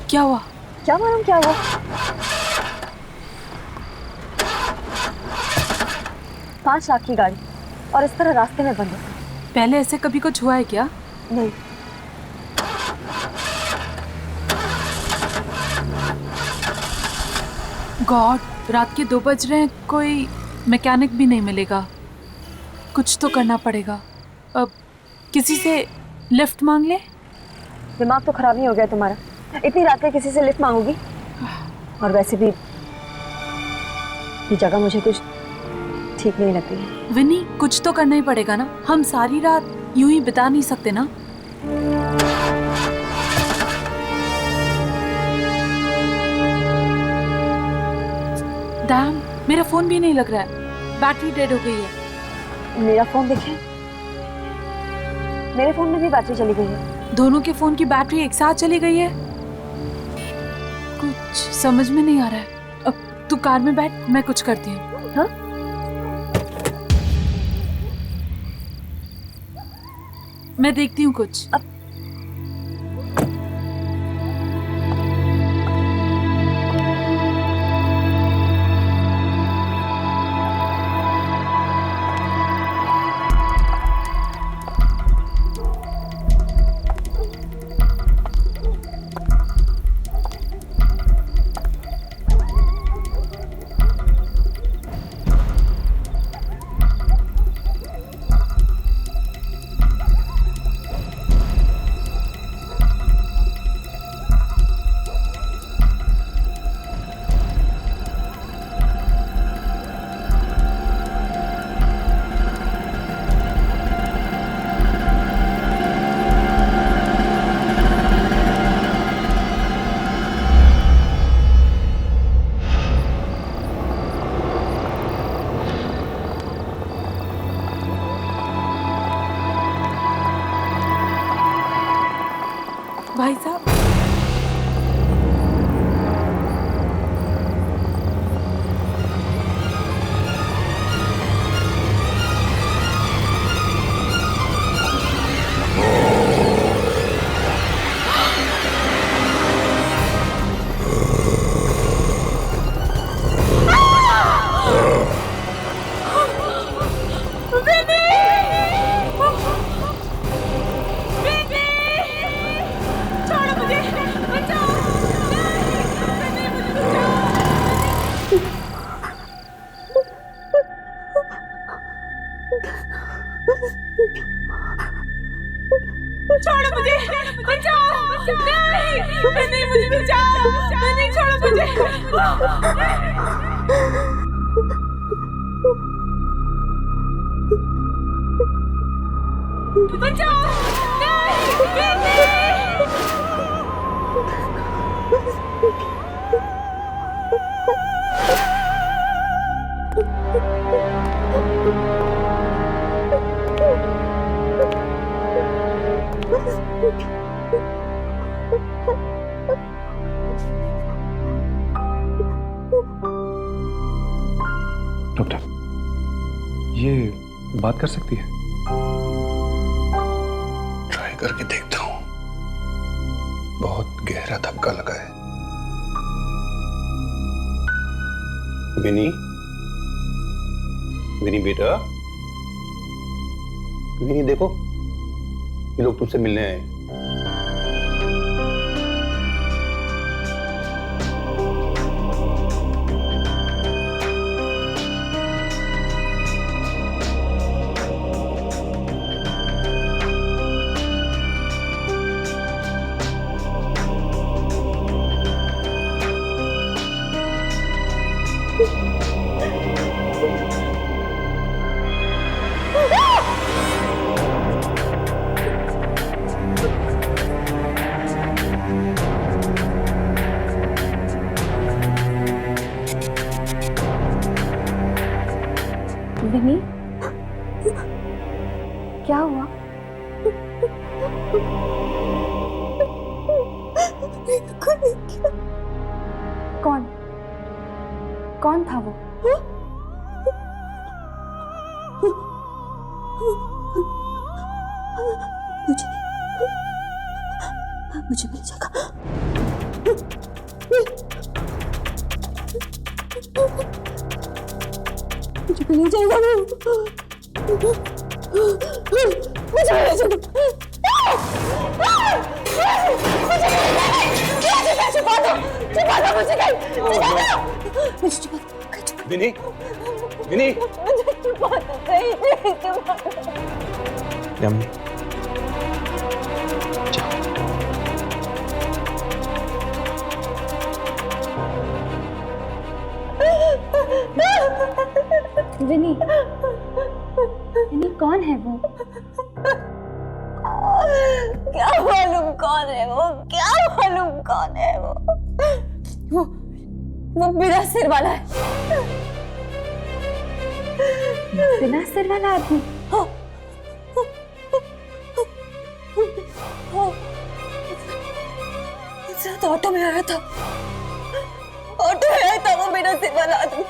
क्या हुआ? क्या मालूम क्या हुआ। 5 लाख की गाड़ी और इस तरह रास्ते में बंद। पहले ऐसे कभी कुछ हुआ है क्या? नहीं। गॉड, रात के 2 बज रहे हैं, कोई मैकेनिक भी नहीं मिलेगा। कुछ तो करना पड़ेगा। अब किसी से लिफ्ट मांग ले। दिमाग तो खराब नहीं हो गया तुम्हारा? इतनी रात में किसी से लिफ्ट मांगोगी? और वैसे भी ये जगह मुझे कुछ ठीक नहीं लग रही है। विनी, कुछ तो करना ही पड़ेगा ना। हम सारी रात यूं ही बिता नहीं सकते ना। डैम, मेरा फोन भी नहीं लग रहा है। बैटरी डेड हो गई है। मेरा फोन देखें। मेरे फोन में भी बैटरी चली गई है। दोनों के फोन की बैटरी एक साथ चली गई है। कुछ समझ में नहीं आ रहा है। अब तू कार में बैठ, मैं कुछ करती हूँ। हाँ? मैं देखती हूँ कुछ। भाई साहब, छोड़ो मुझे, बचाओ। नहीं, मुझे बचाओ। नहीं, छोड़ो मुझे। बचाओ। डॉक्टर, ये बात कर सकती है? ट्राई करके देखता हूं। बहुत गहरा धक्का लगा है। विनी, विनी बेटा, विनी देखो, ये लोग तुमसे मिलने आए। विनी, क्या हुआ? कौन कौन था वो? मुझे मिल जाएगा। नहीं जाएगा वो। मुझे ले चलो। छुपा दो मुझे कहीं। विनी, विनी, छुपा दो कहीं। यम्मी विनी, विनी कौन है वो? क्या मालूम कौन है वो, क्या मालूम कौन है वो बिना सिर वाला है। बिना सिर वाला आदमी? तो ऑटो में आया था, ऑटो में आया था वो बिना सिर वाला आदमी।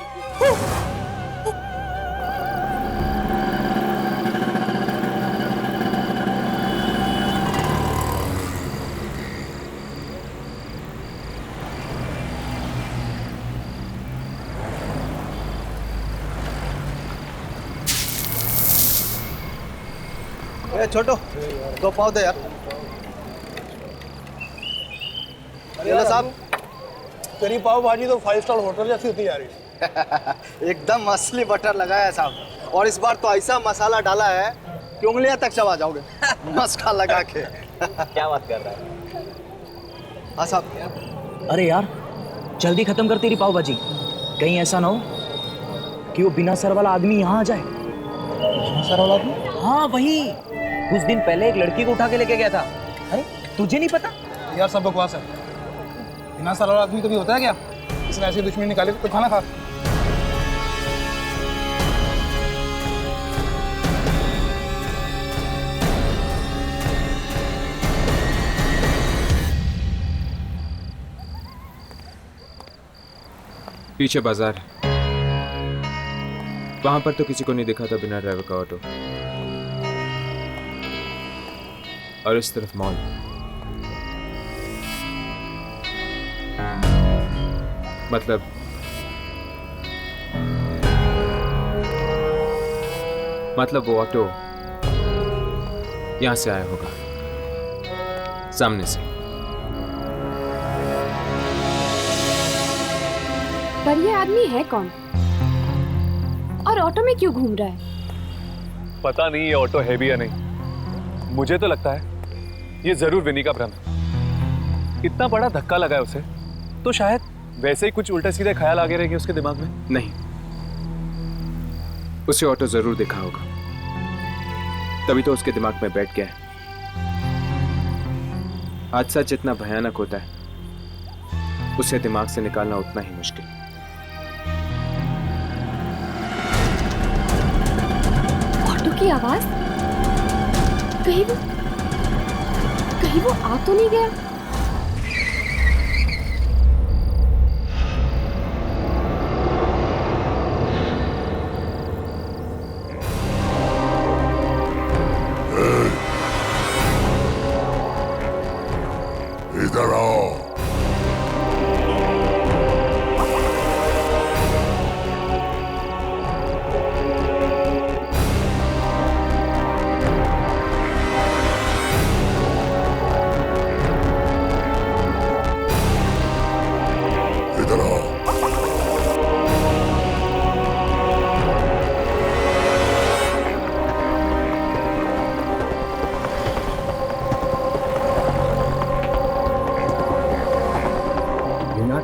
ए छोटो, 2 पाव दे यार। अरे साहब, तेरी पाव भाजी तो 5 स्टार होटल जैसी होती जा रही है। एकदम असली बटर लगाया है साहब, और इस बार तो ऐसा मसाला डाला है कि उंगलियां तक चबा जाओगे मस्का लगा के। क्या बात कर रहा है? हाँ साहब। अरे यार जल्दी खत्म कर तेरी पाव भाजी, कहीं ऐसा ना हो कि वो बिना सर वाला आदमी यहाँ आ जाए। बिना सर वाला आदमी? हाँ वही, कुछ दिन पहले एक लड़की को उठा के लेके गया था। अरे तुझे नहीं पता? यार सब बकवास है। बिना सर वाला आदमी कभी होता है क्या? इसने ऐसी दुश्मनी निकाली तो खाना खा। पीछे बाजार, वहां पर तो किसी को नहीं दिखा था बिना ड्राइवर का ऑटो, और इस तरफ मॉल। मतलब वो ऑटो यहां से आया होगा, सामने से। पर ये आदमी है कौन और ऑटो में क्यों घूम रहा है? पता नहीं ये ऑटो है भी या नहीं। मुझे तो लगता है ये जरूर विनी का भ्रम है। इतना बड़ा धक्का लगा है उसे, तो शायद वैसे ही कुछ उल्टे सीधे ख्याल आगे रहेंगे उसके दिमाग में। नहीं, उसे ऑटो जरूर दिखा होगा, तभी तो उसके दिमाग में बैठ गया है। हादसा जितना भयानक होता है, उसे दिमाग से निकालना उतना ही मुश्किल। ऑटो की आवाज, कहीं वो आ तो नहीं गया? इधर आओ। इधर आओ।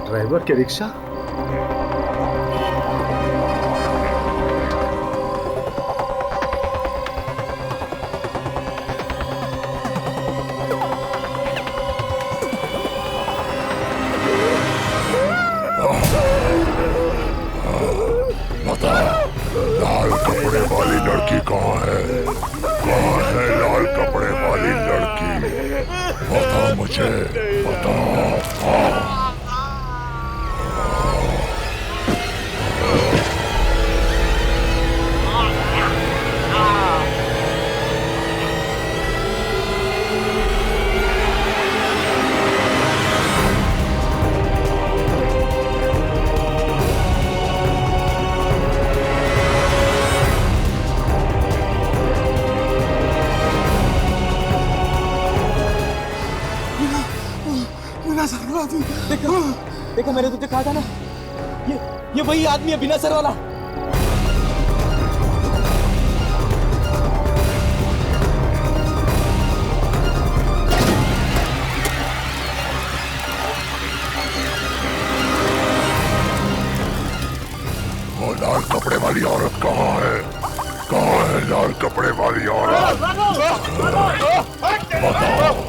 ड्राइवर के रिक्शा? बता, लाल कपड़े वाली लड़की कहाँ है? कहाँ है लाल कपड़े वाली लड़की? बता मुझे, बता। आदमी। देखा मैंने तुझे कहा था ना, ये वही आदमी है बिना सर वाला। वो लाल कपड़े वाली औरत कहाँ है? कहाँ है लाल कपड़े वाली औरत? बताओ।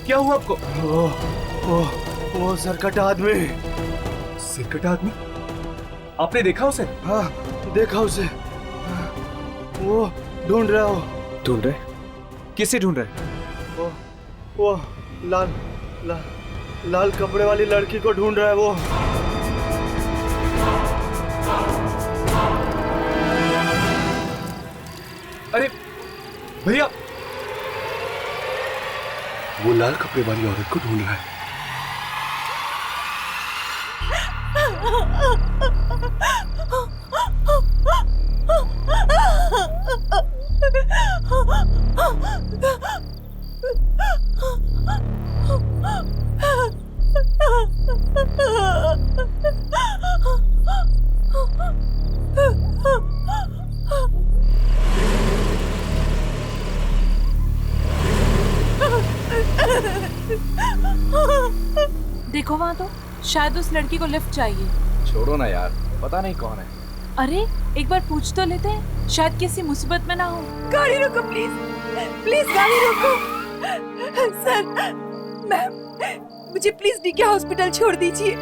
क्या हुआ आपको? वो सरकटा आदमी। सिरकटा आदमी? आपने देखा उसे? हाँ, देखा उसे। वो ढूंढ रहा हो। ढूंढ रहे? किसे ढूंढ रहे? वो लाल कपड़े वाली लड़की को ढूंढ रहा है वो। अरे भैया, वो लाल कपड़े वाली औरत को ढूंढ रहा है। देखो वहां तो, शायद उस लड़की को लिफ्ट चाहिए। छोड़ो ना यार, पता नहीं कौन है। अरे एक बार पूछ तो लेते हैं, शायद किसी मुसीबत में ना हो। गाड़ी रोको प्लीज, प्लीज गाड़ी रोको। सर, मैम, मुझे प्लीज डीके हॉस्पिटल छोड़ दीजिए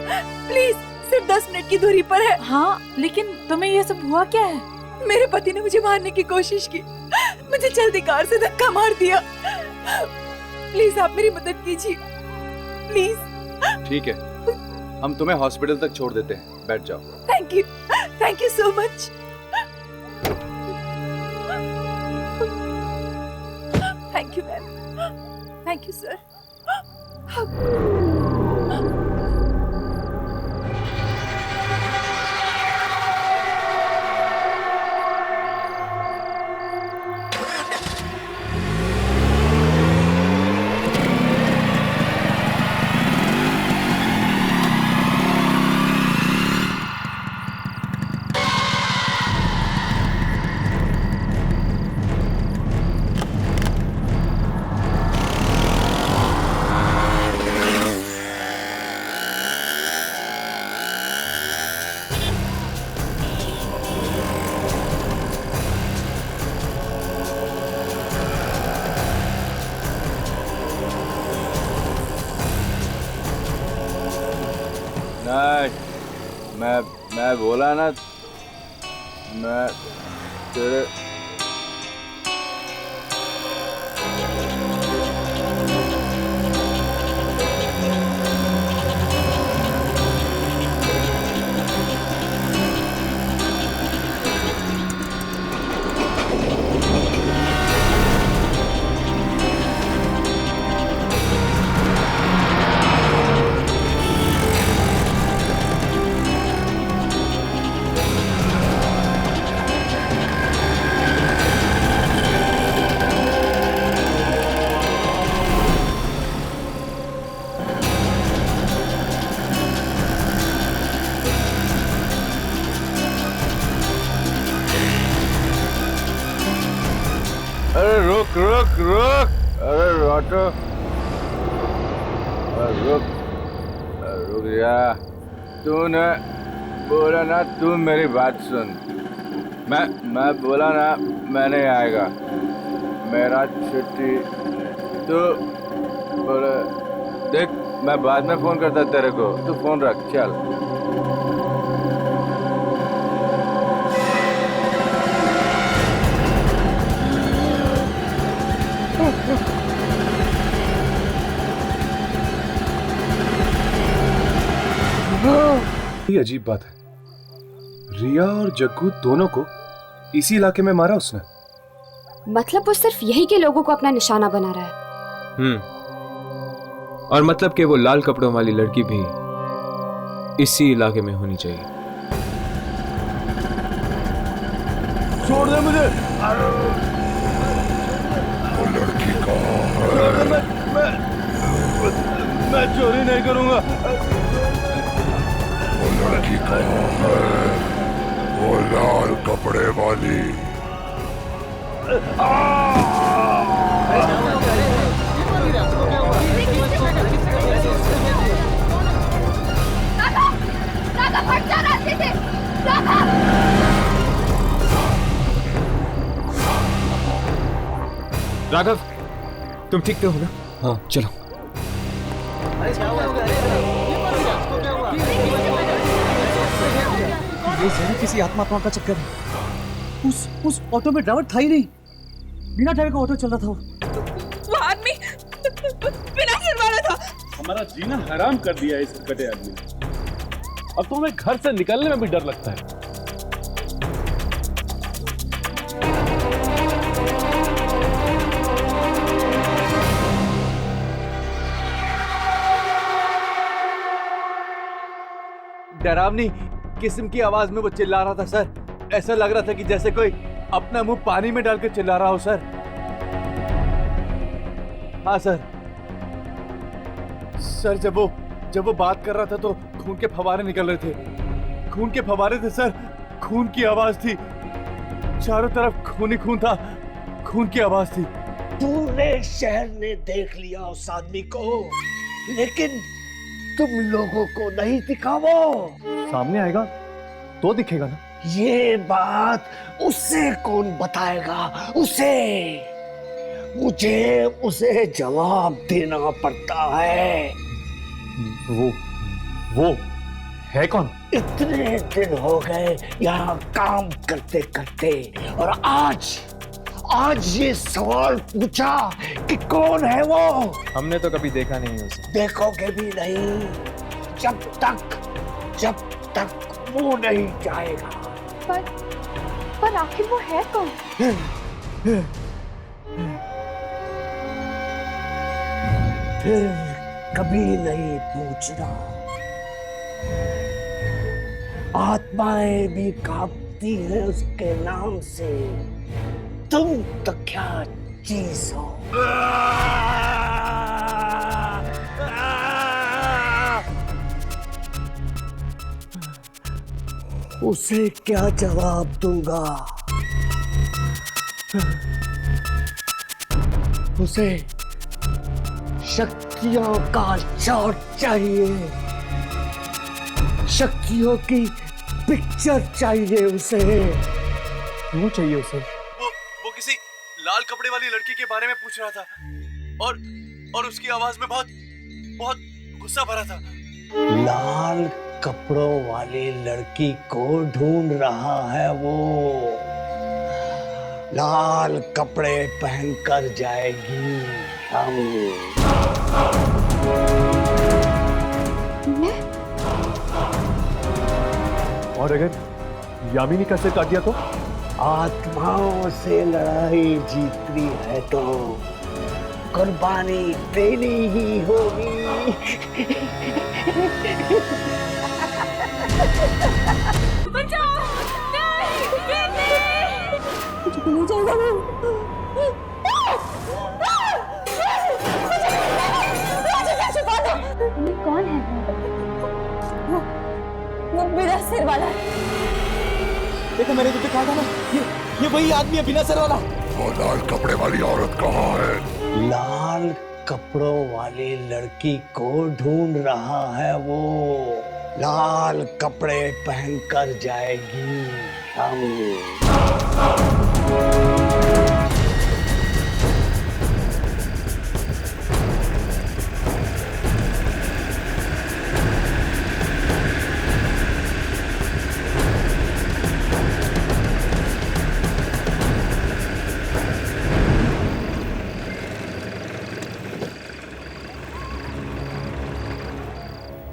प्लीज। सिर्फ 10 मिनट की दूरी पर है। हाँ, लेकिन तुम्हें ये सब हुआ क्या है? मेरे पति ने मुझे मारने की कोशिश की, मुझे चलती कार से धक्का मार दिया। प्लीज आप मेरी मदद कीजिए प्लीज। ठीक है, हम तुम्हें हॉस्पिटल तक छोड़ देते हैं, बैठ जाओ। Thank you so much. Thank you ma'am, thank you sir. मैं बोला ना, मैं तेरे रुक रुक रुक, अरे ऑटो रुक रुक जा। तूने बोला ना, तू मेरी बात सुन। मैं बोला ना मैं नहीं आएगा, मेरा छुट्टी। तू बोले देख मैं बाद में फोन करता तेरे को, तू फोन रख चल। ये अजीब बात है, रिया और जग्गू दोनों को इसी इलाके में मारा उसने। मतलब वो सिर्फ यही के लोगों को अपना निशाना बना रहा है। और मतलब कि वो लाल कपड़ों वाली लड़की भी इसी इलाके में होनी चाहिए। छोड़ दे मुझे। वो लड़की कहाँ है? मैं चोरी नहीं करूंगा। वो लड़की कहाँ है? वो लाल कपड़े वाली। राघव, तुम ठीक तो हो ना? हाँ चलो। ये जरूर किसी आत्मा का चक्कर है। उस ऑटो में ड्राइवर था ही नहीं, बिना ड्राइवर का ऑटो चल रहा था। वो आदमी बिना सिर वाला था। हमारा जीना हराम कर दिया है इस कटे आदमी ने। अब तो हमें घर से निकलने में भी डर लगता है। डरावनी किस्म की आवाज में वो चिल्ला रहा था सर। ऐसा लग रहा था कि जैसे कोई अपना मुंह पानी में डालकर चिल्ला रहा हो सर। हाँ सर। सर जब वो बात कर रहा था तो खून के फव्वारे निकल रहे थे। खून के फव्वारे थे सर। खून की आवाज थी। चारों तरफ खून ही खून था। खून की आवाज थी। पूरे शहर ने देख लिया उस आदमी को, लेकिन तुम लोगों को नहीं दिखा। वो सामने आएगा तो दिखेगा ना। ये बात उसे कौन बताएगा? मुझे उसे जवाब देना पड़ता है। वो है कौन? इतने दिन हो गए यहाँ काम करते करते, और आज ये सवाल पूछा कि कौन है वो। हमने तो कभी देखा नहीं उसे। देखोगे भी नहीं जब तक वो नहीं जाएगा। पर आखिर वो है कौन? फिर कभी नहीं पूछना। आत्माएं भी कांपती हैं उसके नाम से। तुम तो क्या चीज हो? उसे क्या जवाब दूंगा? उसे शक्तियों का शॉट चाहिए। शक्तियों की पिक्चर चाहिए उसे। क्यों चाहिए उसे? वो किसी लाल कपड़े वाली लड़की के बारे में पूछ रहा था, और उसकी आवाज में बहुत गुस्सा भरा था। लाल कपड़ों वाली लड़की को ढूंढ रहा है वो। लाल कपड़े पहनकर जाएगी हम। और अगर यामिनी का सिर काट दिया तो? आत्माओं से लड़ाई जीतनी है तो कुर्बानी देनी ही होगी। बचाओ! नहीं जाएगा ये कौन है? वो बिना सिर वाला। देखो मैंने तुझे कहा था ना, ये वही आदमी है बिना सर वाला। वो लाल कपड़े वाली औरत कहाँ है? लाल कपड़ों वाली लड़की को ढूंढ रहा है वो। लाल कपड़े पहनकर जाएगी हम।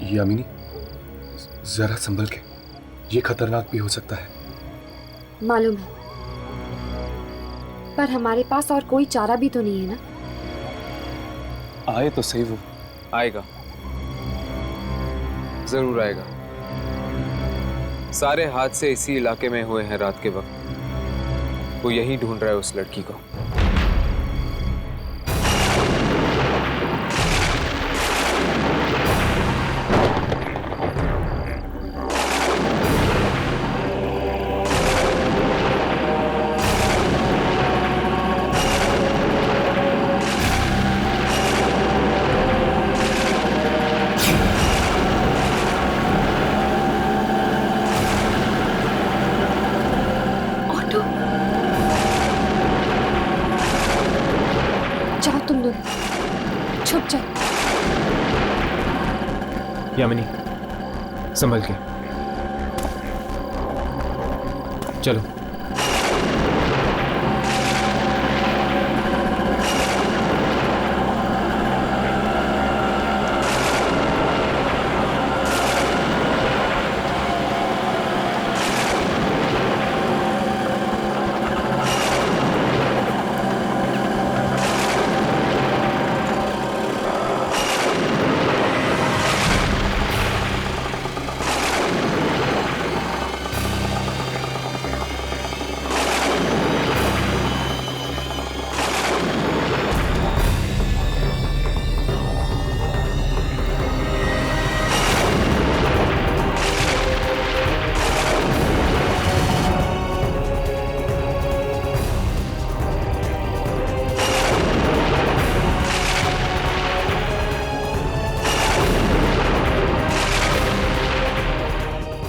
यामिनी, जरा संभल के, ये खतरनाक भी हो सकता है। मालूम है, पर हमारे पास और कोई चारा भी तो नहीं है ना। आए तो सही वो। आएगा, जरूर आएगा। सारे हादसे इसी इलाके में हुए हैं रात के वक्त। वो यही ढूंढ रहा है उस लड़की को। जाओ तुम दोनों, छुप जाओ। यामिनी, संभल के चलो।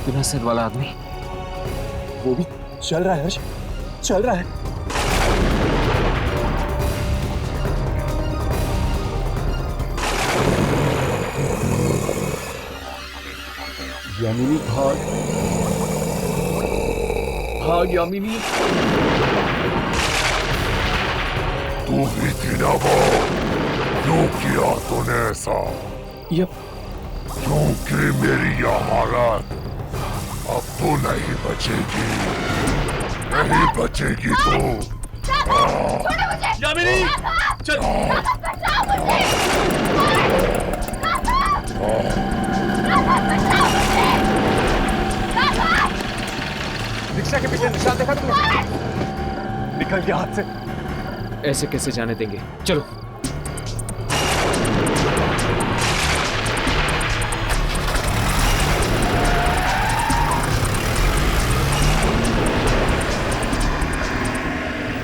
बिना सिर वाला आदमी, वो भी चल रहा है हर्ष, चल रहा है। यामिनी भाग, भाग यामिनी। तू भी थी ना वो, क्यों किया तूने ऐसा? क्योंकि मेरी यह हालत अब तो नहीं बचेगी, नहीं बचेगी तू। यामिनी, चल। रिक्शा के पीछे निशान देखा तुमने? निकल गया हाथ से। ऐसे कैसे जाने देंगे? चलो।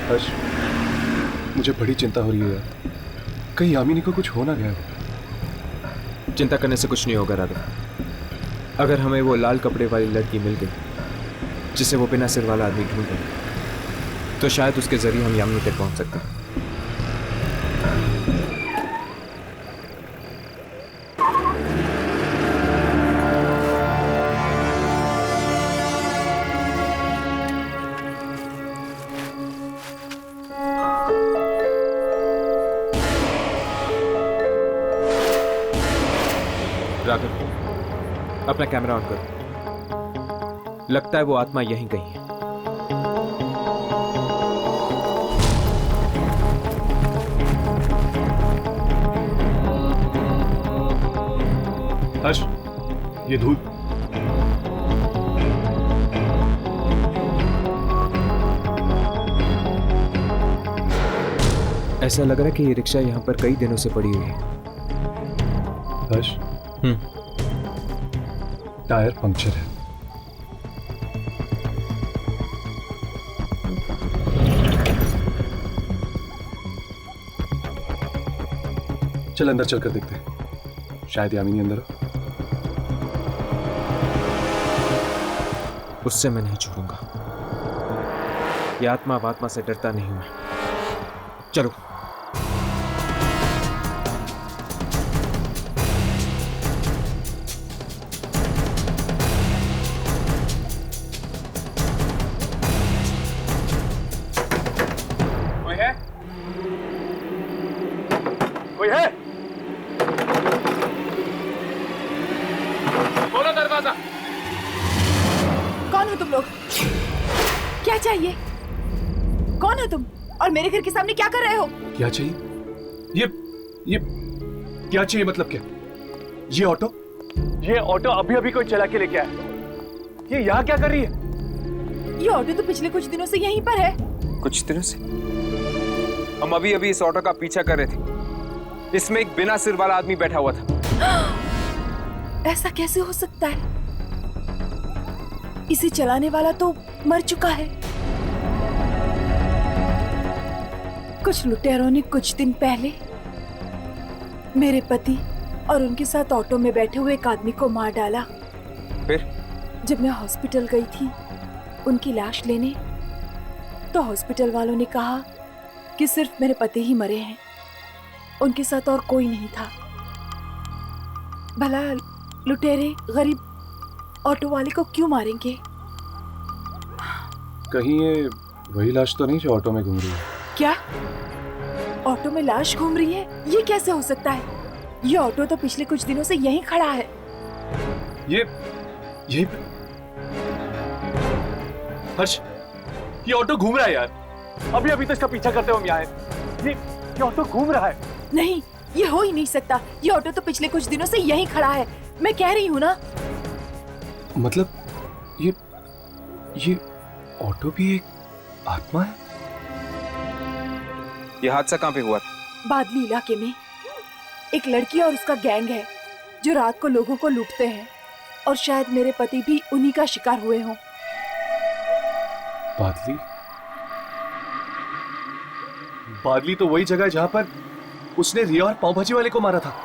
हर्ष, मुझे बड़ी चिंता हो रही है यार। कहीं यामिनी को कुछ हो ना गया हो। चिंता करने से कुछ नहीं होगा राघव। अगर हमें वो लाल कपड़े वाली लड़की मिल गई जिसे वो बिना सिर वाला आदमी ढूंढ रहा है, तो शायद उसके जरिए हम यामिनी तक पहुंच सकते हैं। राघव, अपना कैमरा ऑन करो। लगता है वो आत्मा यहीं कहीं है। हर्ष, ये धूल। ऐसा लग रहा है कि ये रिक्शा यहाँ पर कई दिनों से पड़ी हुई है। हर्ष, टायर पंक्चर है। चल अंदर चलकर देखते हैं, शायद यामिनी अंदर हो। उससे मैं नहीं छोड़ूंगा। ये आत्मा वात्मा से डरता नहीं हूं मैं। चलो। कोई है? कोई है? तुम लोग? क्या चाहिए? कौन हो तुम और मेरे घर के सामने क्या कर रहे हो? क्या चाहिए? ये क्या चाहिए मतलब क्या? ये ऑटो अभी अभी कोई चला के लेके आया। ये यहाँ क्या कर रही है? ये ऑटो तो पिछले कुछ दिनों से यहीं पर है। कुछ दिनों से? हम अभी अभी इस ऑटो का पीछा कर रहे थे। इसमें एक बिना सिर वाला आदमी बैठा हुआ था। ऐसा कैसे हो सकता है? इसे चलाने वाला तो मर चुका है। कुछ लुटेरों ने कुछ दिन पहले मेरे पति और उनके साथ ऑटो में बैठे हुए एक आदमी को मार डाला। फिर जब मैं हॉस्पिटल गई थी उनकी लाश लेने, तो हॉस्पिटल वालों ने कहा कि सिर्फ मेरे पति ही मरे हैं, उनके साथ और कोई नहीं था। भला लुटेरे गरीब ऑटो वाले को क्यों मारेंगे? कहीं ये वही लाश तो नहीं जो ऑटो में घूम रही है? क्या ऑटो में लाश घूम रही है? ये कैसे हो सकता है? ये ऑटो तो पिछले कुछ दिनों से यहीं खड़ा है। ये हर्ष, ये ऑटो घूम रहा है यार। अभी अभी तो इसका पीछा करते हुए हम यहाँ आए। ये ऑटो घूम रहा है। नहीं, ये हो ही नहीं सकता। ये ऑटो तो पिछले कुछ दिनों से यहीं खड़ा है। मैं कह रही हूँ ना। मतलब ये ऑटो भी एक आत्मा है? ये हादसा कहाँ पे हुआ था? बादली इलाके में एक लड़की और उसका गैंग है जो रात को लोगों को लूटते हैं, और शायद मेरे पति भी उन्हीं का शिकार हुए हों। बादली तो वही जगह है जहां पर उसने रिया और पाव भाजी वाले को मारा था।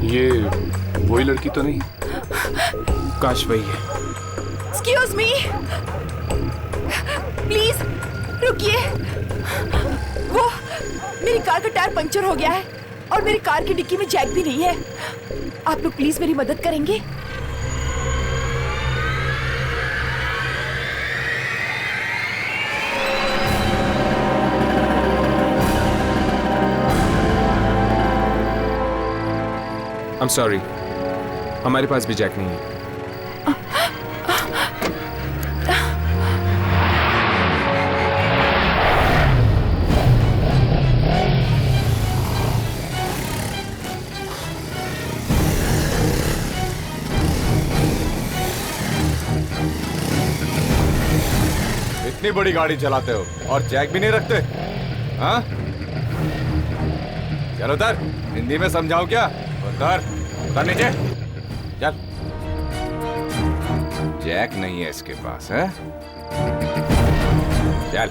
ये वही लड़की तो नहीं? काश वही है। Excuse me, प्लीज रुकिए। वो मेरी कार का टायर पंचर हो गया है और मेरी कार की डिक्की में जैक भी नहीं है। आप लोग प्लीज मेरी मदद करेंगे? I'm sorry, हमारे पास भी जैक नहीं है। इतनी बड़ी गाड़ी चलाते हो और जैक भी नहीं रखते? हाँ? चलो उतर, हिंदी में समझाऊं क्या? उतर नीचे चल। जैक नहीं है इसके पास, है? चल।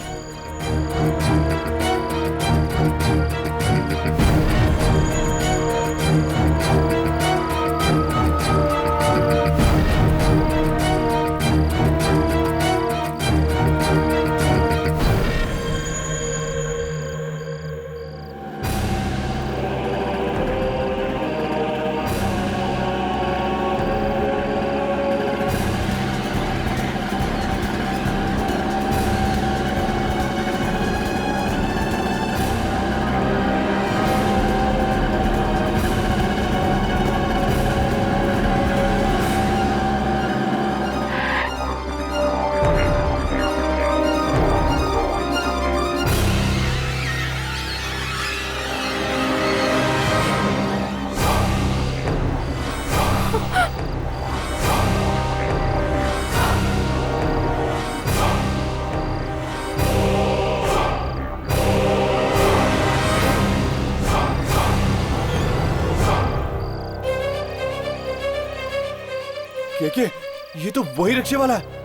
के ये तो वही रिक्शे वाला है।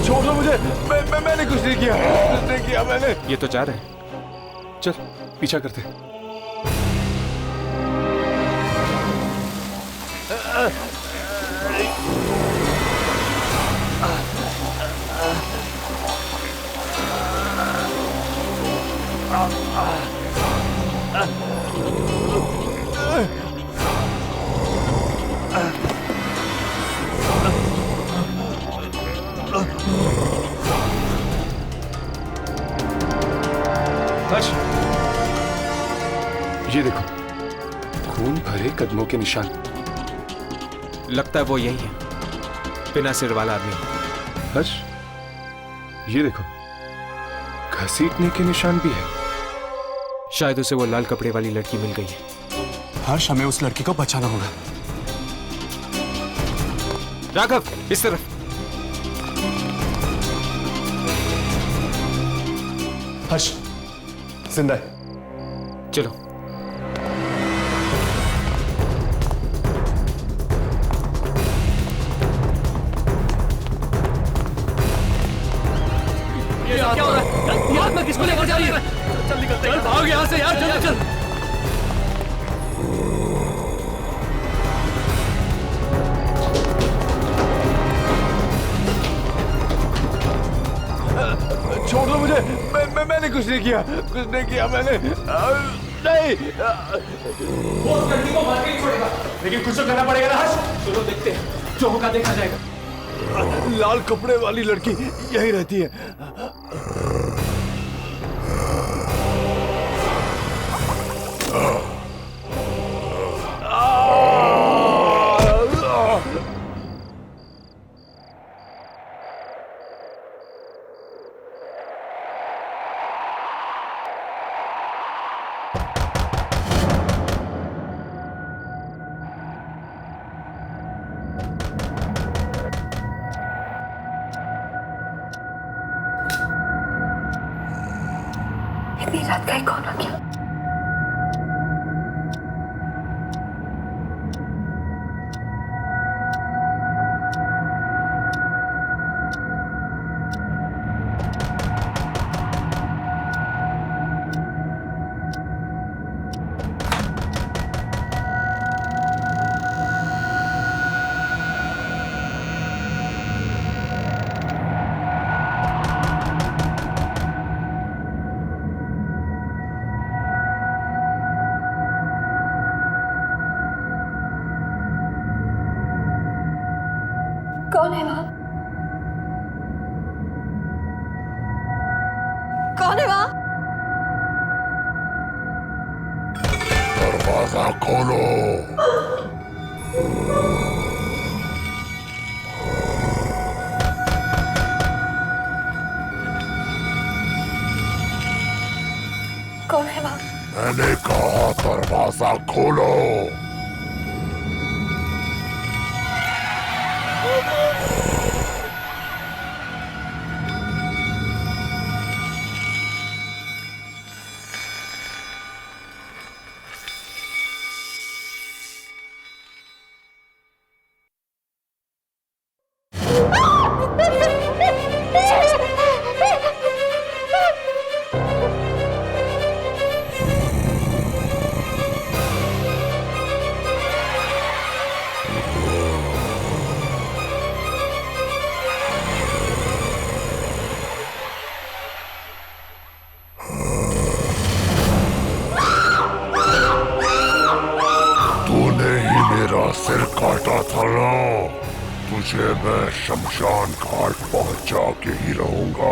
छोड़ दो मुझे, मैंने कुछ नहीं किया, कुछ नहीं किया मैंने। ये तो जा रहे हैं, चल पीछा करते। हर्ष, ये देखो, खून भरे कदमों के निशान। लगता है वो यही है, बिना सिर वाला आदमी। हर्ष, ये देखो, घसीटने के निशान भी है। शायद उसे वो लाल कपड़े वाली लड़की मिल गई है। हर्ष, हमें उस लड़की को बचाना होगा। राघव, इस तरफ। हर्ष जिंदा है। चलो। ये क्या हो रहा है? ये आत्मा किसको लेकर जा रही है? चल निकलते हैं, भाग यहाँ से यार, जल्दी चल। छोड़ दो मुझे, मैंने कुछ नहीं किया, कुछ नहीं किया मैंने। नहीं, वो उस लड़की को मार के ही छोड़ेगा, लेकिन कुछ तो करना पड़ेगा ना हर्ष। चलो देखते हैं, जो होगा देखा जाएगा। लाल कपड़े वाली लड़की यही रहती है। इतनी रात का कौन आ गया? कौन है वहां? कौन है वहां? दरवाजा खोलो। कौन है वहां? मैंने कहा दरवाजा खोलो। सिर काटा था ना, तुझे मैं शमशान घाट पहुंचा के ही रहूंगा।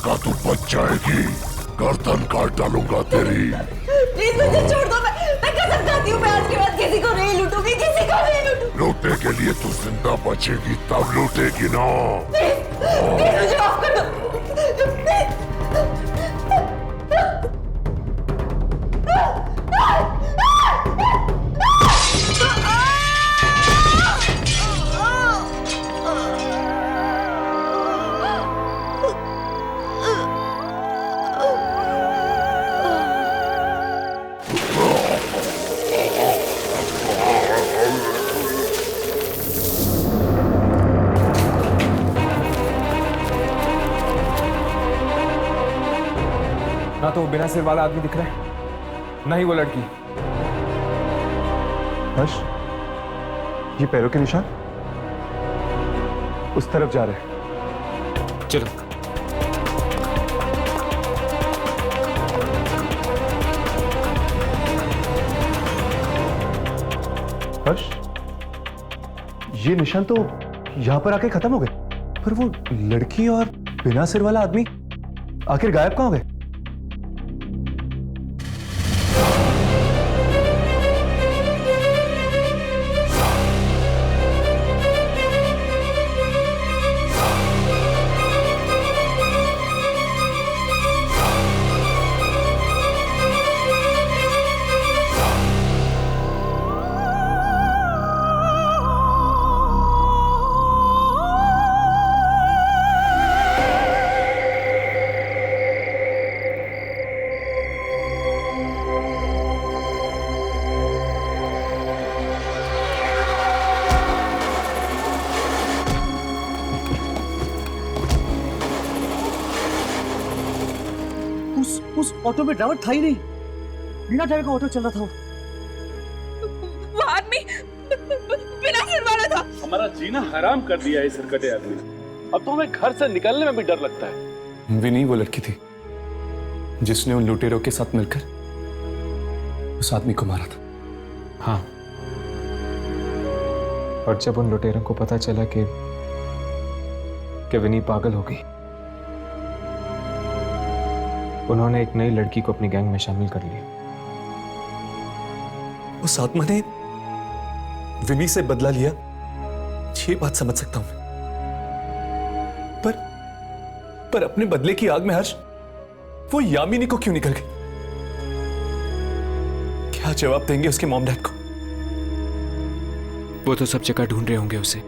लगा तू बच जाएगी, गर्दन काट डालूंगा तेरी। प्लीज मुझे छोड़ दो, मैं कसम खाती हूँ मैं आज के बाद किसी को नहीं लूटूंगी, किसी को नहीं लूटूंगी। लूटने के लिए तू जिंदा बचेगी तब लूटेगी ना। प्लीज मुझे माफ कर दो। ना तो वो बिना सिर वाला आदमी दिख रहा है, ना ही वो लड़की। हर्ष, ये पैरों के निशान उस तरफ जा रहे हैं। चलो। हर्ष, ये निशान तो यहां पर आके खत्म हो गए, पर वो लड़की और बिना सिर वाला आदमी आखिर गायब कहां हो गए? उस ऑटो में ड्राइवर था ही नहीं, बिना ड्राइवर का ऑटो चल रहा था। वो आदमी बिना सिर वाला था। हमारा जीना हराम कर दिया है इस हरकते आदमी। अब तो हमें घर से निकलने में भी डर लगता है। विनी वो लड़की थी जिसने उन लुटेरों के साथ मिलकर उस आदमी को मारा था। हाँ, और जब उन लुटेरों को पता चला कि विनी पागल हो गई, उन्होंने एक नई लड़की को अपनी गैंग में शामिल कर लिया। उस आत्मा ने विनी से बदला लिया, ये बात समझ सकता हूं मैं, पर अपने बदले की आग में हर्ष वो यामिनी को क्यों निकल गई? क्या जवाब देंगे उसके मॉम डैड को? वो तो सब जगह ढूंढ रहे होंगे उसे।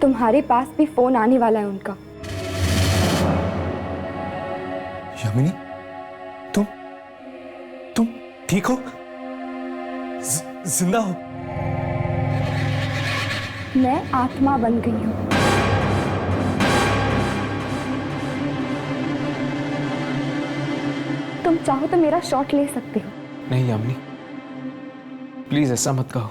तुम्हारे पास भी फोन आने वाला है उनका। यामिनी, तुम ठीक हो? जिंदा हो? मैं आत्मा बन गई हूँ। तुम चाहो तो मेरा शॉट ले सकते हो। नहीं यामिनी, प्लीज ऐसा मत कहो।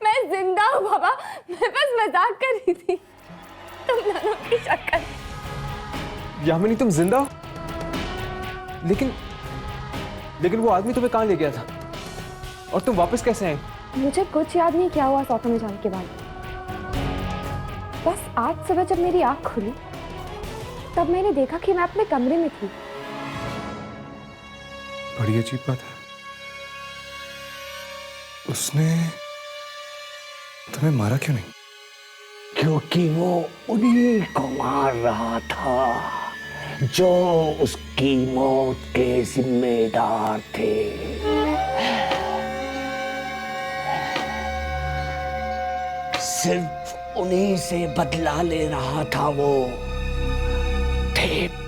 मैं जिंदा हूँ बाबा, मैं बस मजाक कर रही थी। तुम दोनों की शक्ल। यामिनी तुम जिंदा हो? लेकिन वो आदमी तुम्हें कहाँ ले गया था? और तुम वापस कैसे आए? मुझे कुछ याद नहीं क्या हुआ इस ऑटो में जाने के बाद। बस आज सुबह जब मेरी आंख खुली तब मैंने देखा कि मैं अपने कमरे में थी। बड़ी अजीब बात है। उसने तुम्हें मारा क्यों नहीं? क्योंकि वो उन्हीं को मार रहा था जो उसकी मौत के जिम्मेदार थे। सिर्फ उन्हीं से बदला ले रहा था वो टेप।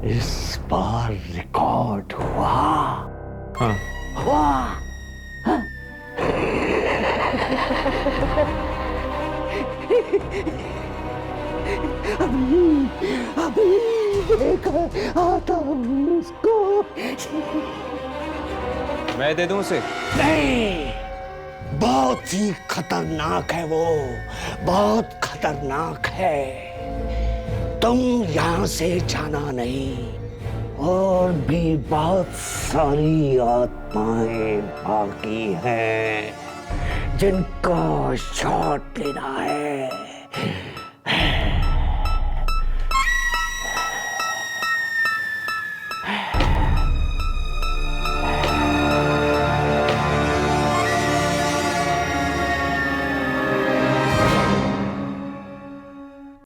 इस बार रिकॉर्ड हुआ। हाँ। हुआ। अभी लेकर आता हूँ उसको। मैं दे दूं उसे? नहीं, बहुत ही खतरनाक है वो, बहुत खतरनाक है। तुम यहाँ से जाना नहीं, और भी बहुत सारी आत्माएं बाकी हैं जिनका शॉट लेना है।